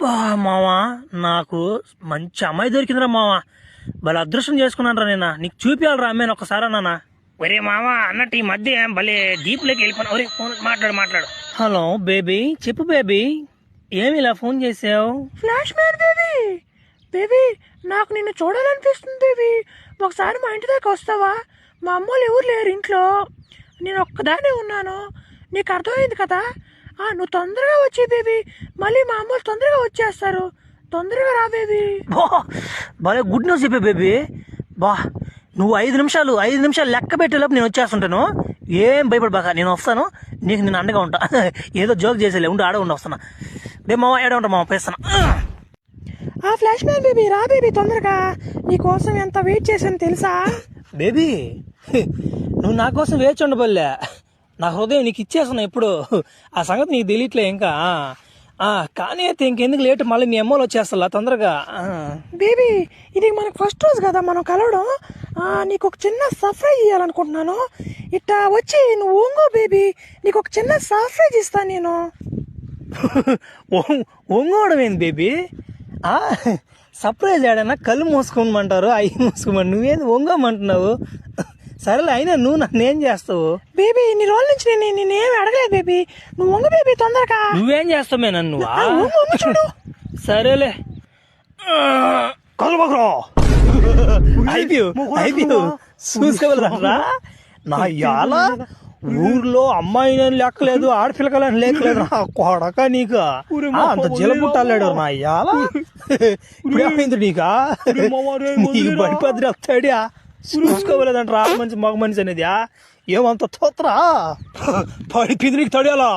మావా నాకు మంచి అమ్మాయి దొరికిందిరా మావా. భలే అదృష్టం చేసుకున్నాను రా నేను. నీకు చూపించాలరా అమ్మాయిని ఒక్కసారా నాన్న. ఒరే మావా అన్నట్టు ఈ మధ్య భలే డీప్ లోకి వెళ్ళిపోయినా. ఒరే ఫోన్ మాట్లాడు. హలో బేబీ, చెప్పు బేబీ, ఏమి ఇలా ఫోన్ చేసావు? Flash man baby. బేబీ నాకు నిన్ను చూడాలనిపిస్తుంది బేబీ. ఒకసారి మా ఇంటి దాకా వస్తావా? మా అమ్మోళ్ళు ఎవరు లేరు ఇంట్లో, నేను ఒక్కదానే ఉన్నాను. నీకు అర్థమైంది కదా? నువ్వు తొందరగా వచ్చి బేబీ, మళ్ళీ మా అమ్మోళ్ళు తొందరగా వచ్చేస్తారు. తొందరగా రా బేబీ. భలే గుడ్ న్యూస్ చెప్పే బేబీ. బా నువ్వు 5 నిమిషాలు లెక్క పెట్టేలోపు నేను వచ్చేస్తుంటాను. ఏం భయపడబాక, నేను వస్తాను. నీకు నేను అండగా ఉంటా. ఏదో జోక్ చేసేలే, ఉండి ఉండి వస్తాను. రేపు మామ ఏడ ఉంటా మామ, పేస్తాను. ఫ్లాష్ మ్యాన్ బేబీ రా బేబీ తొందరగా. నీకోసం ఎంత వెయిట్ చేశాను తెలుసా? బేబీ నువ్వు నా కోసం వేచి ఉండబోలే, నా హృదయం నీకు ఇచ్చేస్తున్నా ఎప్పుడు. ఆ సంగతి నీకు తెలియట్లే ఇంకా. కానీ అయితే ఇంకెందుకు లేట్, మళ్ళీ మీ అమ్మలు వచ్చేస్తా తొందరగా. బేబీ ఇది మనకు ఫస్ట్ రోజు కదా మనం కలవడం. నీకు ఒక చిన్న సర్ప్రైజ్ ఇవ్వాలనుకుంటున్నాను. ఇట్టా వచ్చి నువ్వు ఓంగో బేబీ, నీకు ఒక చిన్న సర్ప్రైజ్ ఇస్తాను నేను. ఒంగోవడం ఏంది బేబీ? సర్ప్రైజ్ ఏడన్నా కళ్ళు మూసుకోమంటారు, అవి మూసుకోమని, నువ్వేంది ఒంగోమంటున్నావు? సరేలే, అయినా నువ్వు నన్ను ఏం చేస్తావు? బేబీ ఇన్ని రోజుల నుంచి నేనేమి అడగలేదు బేబీ, నువ్వు వంగ బేబీ తొందరగా. నువ్వేం చేస్తావు నన్ను? చూడు. సరేలే, చూసుకోగలరా నా ఇయాల ఊర్లో అమ్మాయిని లెక్కలేదు, ఆడపిల్లకలని లేకలేదు. నా కొడక నీకు అంత జలబుట్టాడు నా ఇయాల. ఇప్పుడేమైంది నీకా? నీకు బడిపద్రి వస్తాడా? చూసుకోలేదంట రా మనిషి మగ మనిషి అనేది. ఏమంత తోత్రా పడి పిదిరికి తడియాలా?